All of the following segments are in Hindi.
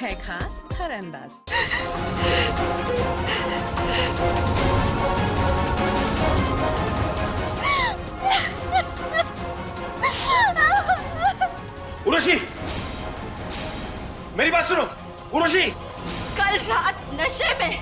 है खास हर अंदाज। उर्वशी, मेरी बात सुनो। उर्वशी, कल रात नशे में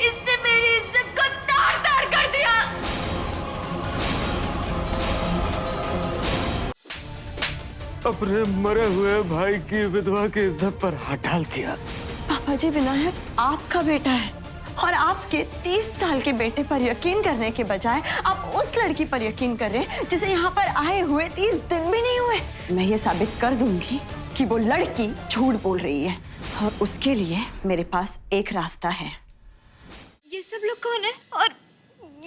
इसने मेरी इज्जत को तार-तार कर दिया। अपने मरे हुए भाई की विधवा की इज्जत पर हाथ डाल दिया। पापा जी, विनायक आपका बेटा है और आपके 30 साल के बेटे पर यकीन करने के बजाय आप उस लड़की पर यकीन कर रहे हैं जिसे यहाँ पर आए हुए 30 दिन भी नहीं हुए। मैं ये साबित कर दूंगी कि वो लड़की झूठ बोल रही है और उसके लिए मेरे पास एक रास्ता है। ये सब लोग कौन है और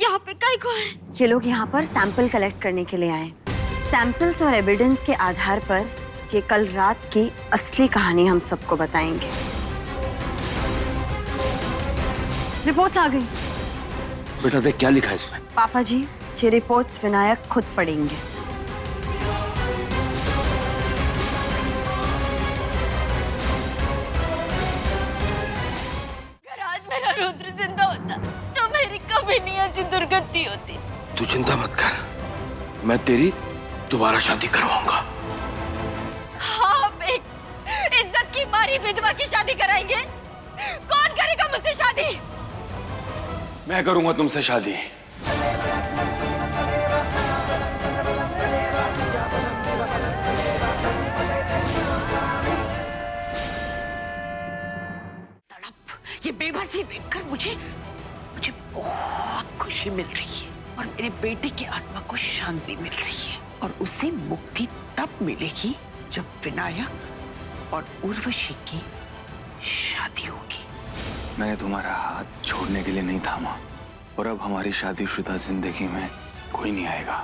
यहाँ पे काय को है? ये लोग यहाँ पर सैंपल कलेक्ट करने के लिए आए। सैंपल्स और एविडेंस के आधार पर ये कल रात की असली कहानी हम सबको बताएंगे। रिपोर्ट्स आ गई। बेटा देख क्या लिखा है इसमें। पापा जी, ये रिपोर्ट्स विनायक खुद पढ़ेंगे। अगर आज मेरा रुद्र जिंदा होता तो मेरी कभी नहीं ऐसी दुर्गति होती। तू चिंता मत कर, मैं तेरी दोबारा शादी करवाऊंगा। हाँ, एक इज्जत की मारी विधवा की शादी कराएंगे? कौन करेगा मुझसे शादी? मैं करूंगा तुमसे शादी। ये बेबसी देखकर मुझे बहुत खुशी मिल रही है और मेरे बेटे की आत्मा को शांति मिल रही है और उसे मुक्ति तब मिलेगी जब विनायक और उर्वशी की शादी होगी। मैंने तुम्हारा हाथ छोड़ने के लिए नहीं थामा और अब हमारी शादीशुदा जिंदगी में कोई नहीं आएगा।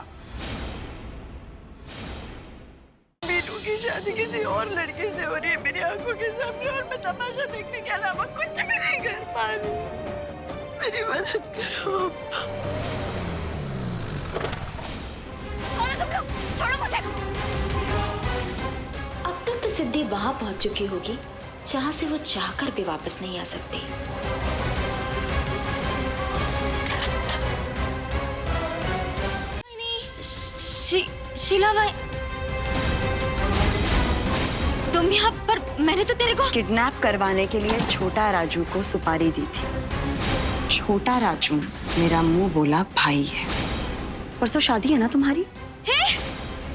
मीनू की शादी किसी और लड़के से हो रही है मेरी आंखों के सामने और मैं तमाशा देखने के अलावा कुछ भी नहीं कर पा रही। मेरी मदद करो। तुम लोग छोड़ो मुझे। अब तक तो सिद्धि वहां पहुंच चुकी होगी जहां से वो चाहकर भी वापस नहीं आ सकती। शीला भाई, तुम यहाँ पर? मैंने तो तेरे को किडनैप करवाने के लिए छोटा राजू को सुपारी दी थी। छोटा राजू मेरा मुंह बोला भाई है। परसों शादी है ना तुम्हारी? है?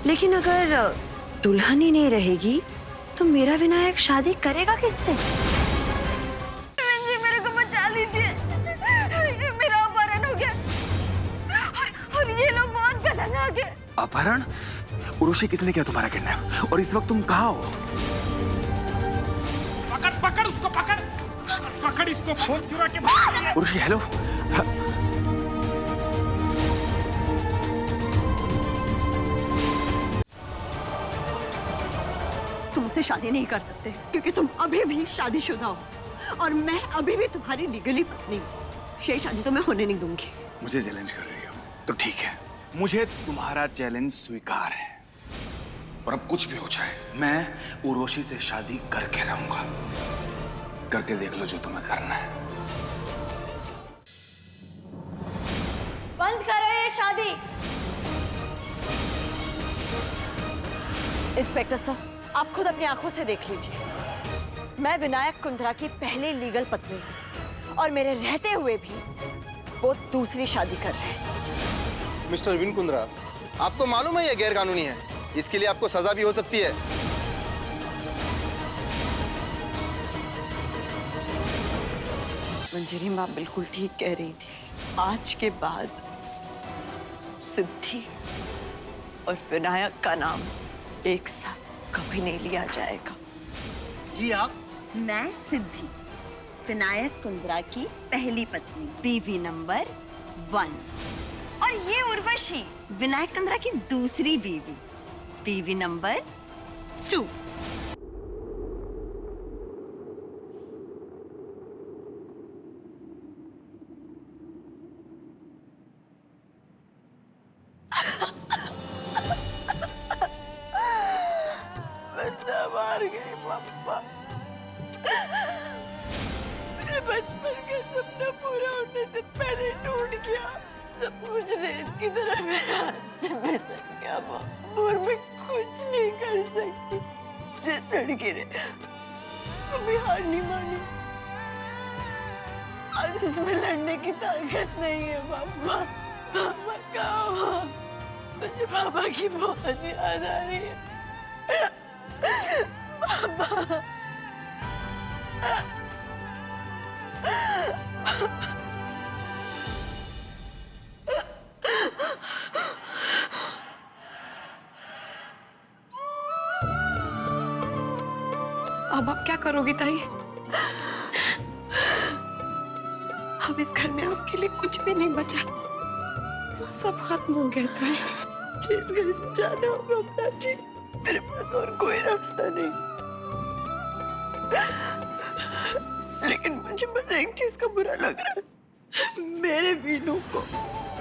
लेकिन अगर दुल्हन ही नहीं रहेगी तो मेरा विनायक शादी करेगा किससे? मेरे को बचा लीजिए, मेरा अपहरण हो गया और ये लोग बहुत खतरनाक है। अपहरण? उर्वशी, किसने किया तुम्हारा किडनैप और इस वक्त तुम कहाँ हो? पकड़ पकड़ उसको, पकड़ पकड़ इसको, फोन चुरा के भाग। उर्वशी, हेलो। तुम मुझसे शादी नहीं कर सकते क्योंकि तुम अभी भी शादीशुदा हो और मैं अभी भी तुम्हारी लीगली पत्नी हूँ। ये शादी तो मैं होने नहीं दूंगी। मुझे चैलेंज कर रही हो तो ठीक है, मुझे तुम्हारा चैलेंज स्वीकार है और अब कुछ भी हो जाए मैं उर्वशी से शादी करके रहूंगा। करके देख लो जो तुम्हें करना है। बंद करो ये शादी। इंस्पेक्टर साहब, आप खुद अपनी आंखों से देख लीजिए। मैं विनायक कुंद्रा की पहली लीगल पत्नी हूं और मेरे रहते हुए भी वो दूसरी शादी कर रहे हैं। मिस्टर विन कुंद्रा, आपको मालूम है ये गैर कानूनी है, इसके लिए आपको सजा भी हो सकती है। मंजरी माँ बिल्कुल ठीक कह रही थी। आज के बाद सिद्धि और विनायक का नाम एक साथ कभी नहीं लिया जाएगा। जी आप? मैं सिद्धि, विनायक कुंद्रा की पहली पत्नी, बीवी नंबर 1। और ये उर्वशी, विनायक कुंद्रा की दूसरी बीवी, बीवी नंबर 2। बच्चा मार गई पापा। मेरे बचपन का सपना पूरा होने से पहले टूट गया। सब कुछ रेत की तरह मेरे हाथ से फिसल गया और मैं कुछ नहीं कर सकती। जिस लड़की ने कभी हार नहीं मानी, आज उसमें लड़ने की ताकत नहीं है। पापा, पापा कहाँ हो? मुझे पापा की बहुत याद आ रही है। पापा, अब आप क्या करोगी ताई? अब इस घर में आपके लिए कुछ भी नहीं बचा, सब खत्म हो गया ताई। जिस घर से जाना होगा अपना जी, मेरे पास और कोई रास्ता नहीं। लेकिन मुझे बस एक चीज का बुरा लग रहा है, मेरे वीनू को,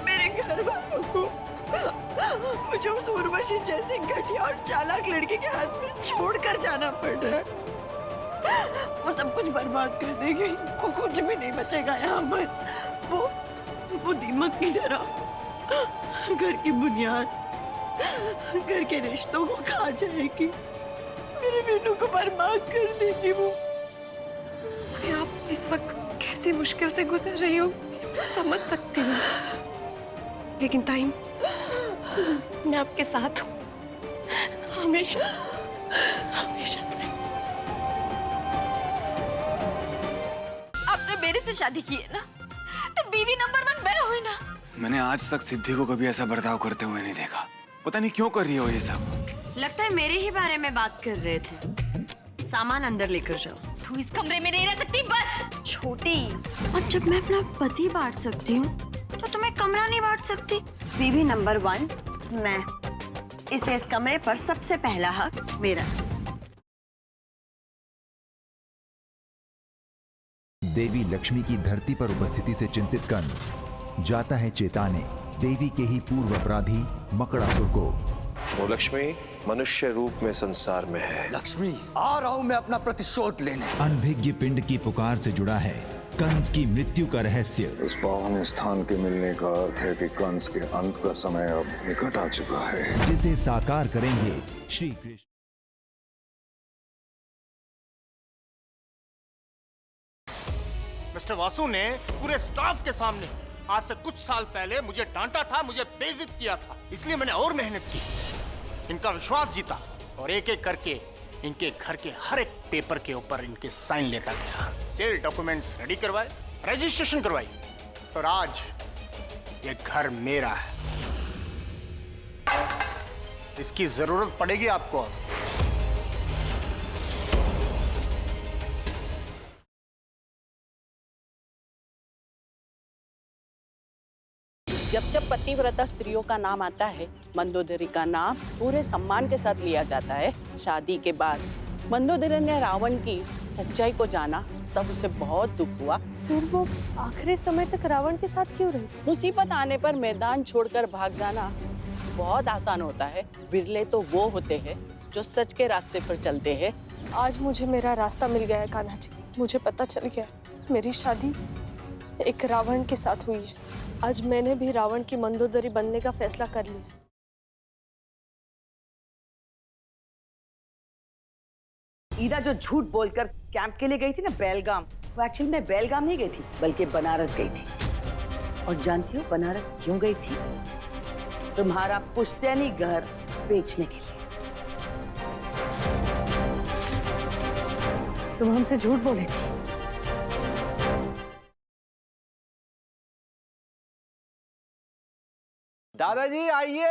मेरे घर वालों को मुझे उस उर्वशी जैसी घटिया और चालाक लड़की के हाथ में छोड़कर जाना पड़ रहा है। वो सब कुछ बर्बाद कर देगी, कुछ भी नहीं बचेगा यहाँ पर। वो दीमक की तरह घर की बुनियाद, घर के रिश्तों को खा जाएगी, मेरे बेटों को बर्बाद कर देगी वो। आप इस वक्त कैसे मुश्किल से गुजर रही हो समझ सकती हूँ, लेकिन ताई मैं आपके साथ हूँ हमेशा, हमेशा। आपने मेरे से शादी की है ना, तो बीवी नंबर 1 मैं हुई ना। मैंने आज तक सिद्धि को कभी ऐसा बर्ताव करते हुए नहीं देखा। पता नहीं क्यों कर रही हो ये सब। लगता है मेरे ही बारे में बात कर रहे थे। सामान अंदर लेकर जाओ। तू इस कमरे में नहीं रह सकती बस। छोटी, और जब मैं अपना पति बांट सकती हूँ तो तुम्हें कमरा नहीं बांट सकती। बीवी नंबर 1 मैं, इसलिए इस कमरे पर सबसे पहला हक मेरा। देवी लक्ष्मी की धरती पर उपस्थिति से चिंतित कंस जाता है चेताने देवी के ही पूर्व अपराधी मकड़ासुर को। वो लक्ष्मी मनुष्य रूप में संसार में है। लक्ष्मी, आ रहा हूं मैं अपना प्रतिशोध लेने। अनभिज्ञ पिंड की पुकार से जुड़ा है कंस की मृत्यु का रहस्य। इस पावन स्थान के मिलने का अर्थ है कि कंस के अंत का समय अब निकट आ चुका है, जिसे साकार करेंगे श्री कृष्ण। मिस्टर वासु ने पूरे स्टाफ के सामने आज से कुछ साल पहले मुझे डांटा था, मुझे बेइज्जत किया था। इसलिए मैंने और मेहनत की, इनका विश्वास जीता और एक एक करके इनके घर के हर एक पेपर के ऊपर इनके साइन लेता गया। सेल डॉक्यूमेंट्स रेडी करवाए, रजिस्ट्रेशन करवाई और आज ये घर मेरा है। इसकी जरूरत पड़ेगी आपको। जब जब पतिव्रता स्त्रियों का नाम आता है, मंदोदरी का नाम पूरे सम्मान के साथ लिया जाता है। शादी के बाद मंदोदरी ने रावण की सच्चाई को जाना, तब उसे बहुत दुख हुआ। फिर वो आखिरी समय तक रावण के साथ क्यों रही? मुसीबत आने पर मैदान छोड़कर भाग जाना बहुत आसान होता है। बिरले तो वो होते हैं जो सच के रास्ते पर चलते हैं। आज मुझे मेरा रास्ता मिल गया है कान्हा जी। मुझे पता चल गया मेरी शादी एक रावण के साथ हुई है। आज मैंने भी रावण की मंदोदरी बनने का फैसला कर लिया। ईरा जो झूठ बोलकर कैंप के लिए गई थी ना बेलगाम, वो एक्चुअली में बेलगाम नहीं गई थी बल्कि बनारस गई थी। और जानती हो बनारस क्यों गई थी? तुम्हारा पुश्तैनी घर बेचने के लिए। तुम हमसे झूठ बोली थी। दादाजी आइए।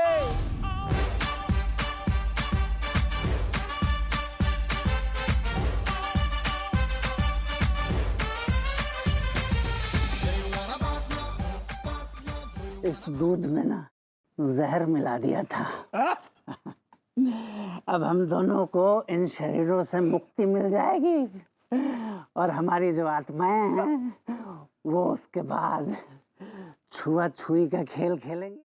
इस दूध में ना जहर मिला दिया था। अब हम दोनों को इन शरीरों से मुक्ति मिल जाएगी और हमारी जो आत्माएं हैं वो उसके बाद छुआ छुई का खेल खेलेंगी।